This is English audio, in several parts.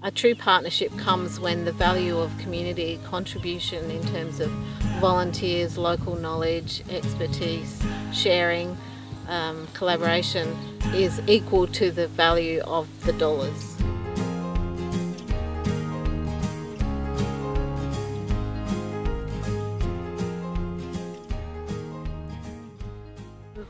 A true partnership comes when the value of community contribution in terms of volunteers, local knowledge, expertise, sharing, collaboration is equal to the value of the dollars.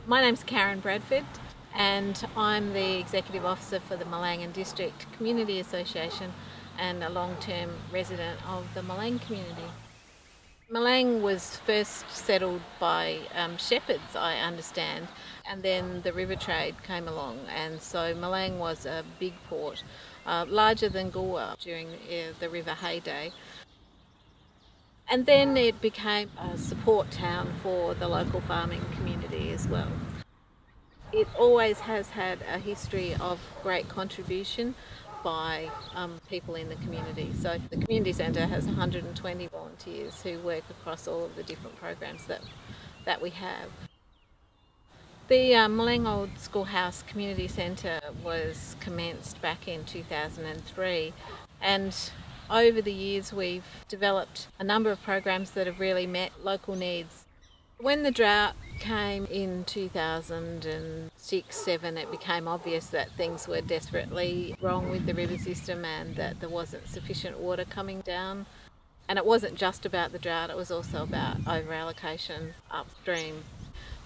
My name's Karyn Bradford and I'm the Executive Officer for the Milang District Community Association and a long-term resident of the Milang community. Milang was first settled by shepherds, I understand, and then the river trade came along, and so Milang was a big port, larger than Goolwa during the river heyday. And then it became a support town for the local farming community as well. It always has had a history of great contribution by people in the community. So the community centre has 120 volunteers who work across all of the different programs that we have. The Milang Old Schoolhouse Community Centre was commenced back in 2003, and over the years we've developed a number of programs that have really met local needs. When the drought came in 2006-07, it became obvious that things were desperately wrong with the river system and that there wasn't sufficient water coming down. And it wasn't just about the drought, it was also about over-allocation upstream.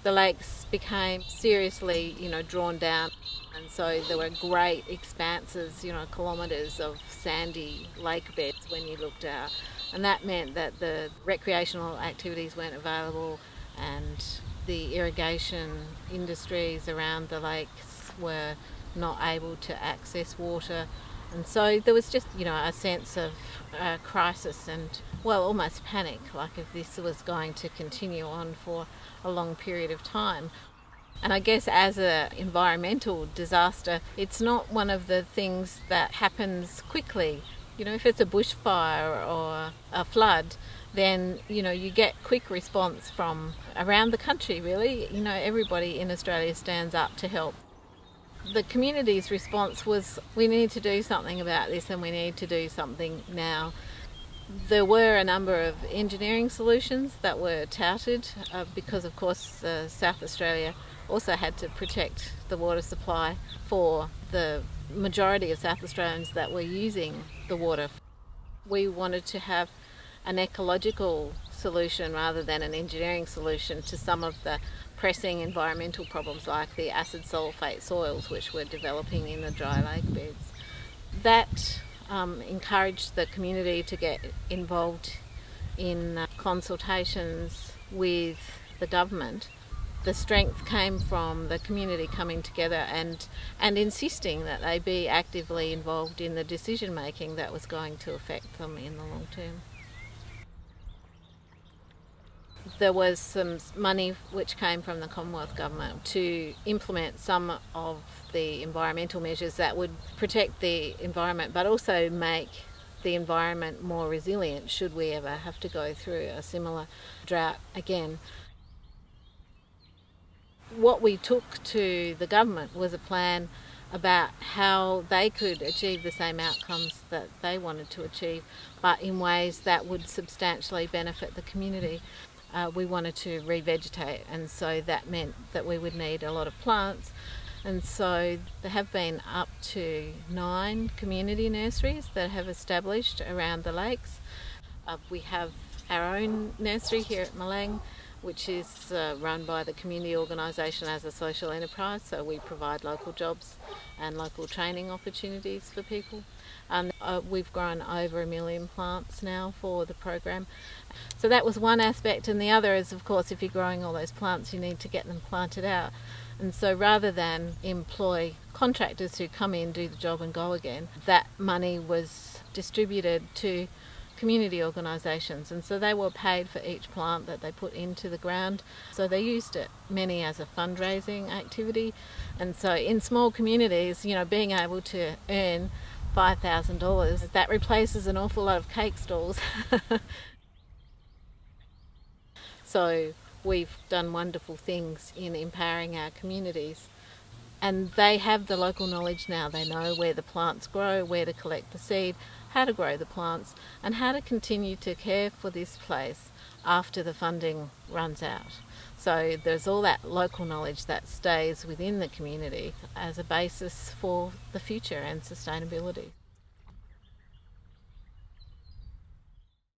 The lakes became seriously, drawn down, and so there were great expanses, kilometres of sandy lake beds when you looked out, and that meant that the recreational activities weren't available and the irrigation industries around the lakes were not able to access water, and so there was just a sense of crisis and almost panic, like if this was going to continue on for a long period of time. And I guess as an environmental disaster, it's not one of the things that happens quickly. If it's a bushfire or a flood, then you get quick response from around the country, really. Everybody in Australia stands up to help. The community's response was, we need to do something about this and we need to do something now. There were a number of engineering solutions that were touted because of course South Australia also had to protect the water supply for the majority of South Australians that were using the water. We wanted to have an ecological solution rather than an engineering solution to some of the pressing environmental problems like the acid sulphate soils which were developing in the dry lake beds. That encouraged the community to get involved in consultations with the government. The strength came from the community coming together and insisting that they be actively involved in the decision making that was going to affect them in the long term. There was some money which came from the Commonwealth Government to implement some of the environmental measures that would protect the environment but also make the environment more resilient should we ever have to go through a similar drought again. What we took to the government was a plan about how they could achieve the same outcomes that they wanted to achieve, but in ways that would substantially benefit the community. We wanted to revegetate, and so that meant that we would need a lot of plants, and so there have been up to 9 community nurseries that have established around the lakes. We have our own nursery here at Milang, which is run by the community organisation as a social enterprise, so we provide local jobs and local training opportunities for people. And we've grown over 1 million plants now for the program. So that was one aspect, and the other is, of course, if you're growing all those plants you need to get them planted out. And so rather than employ contractors who come in, do the job and go again, that money was distributed to community organisations, and so they were paid for each plant that they put into the ground. So they used it, many as a fundraising activity, and so in small communities, being able to earn $5,000, that replaces an awful lot of cake stalls. So we've done wonderful things in empowering our communities And they have the local knowledge now. They know where the plants grow, where to collect the seed, how to grow the plants, and how to continue to care for this place after the funding runs out. So there's all that local knowledge that stays within the community as a basis for the future and sustainability.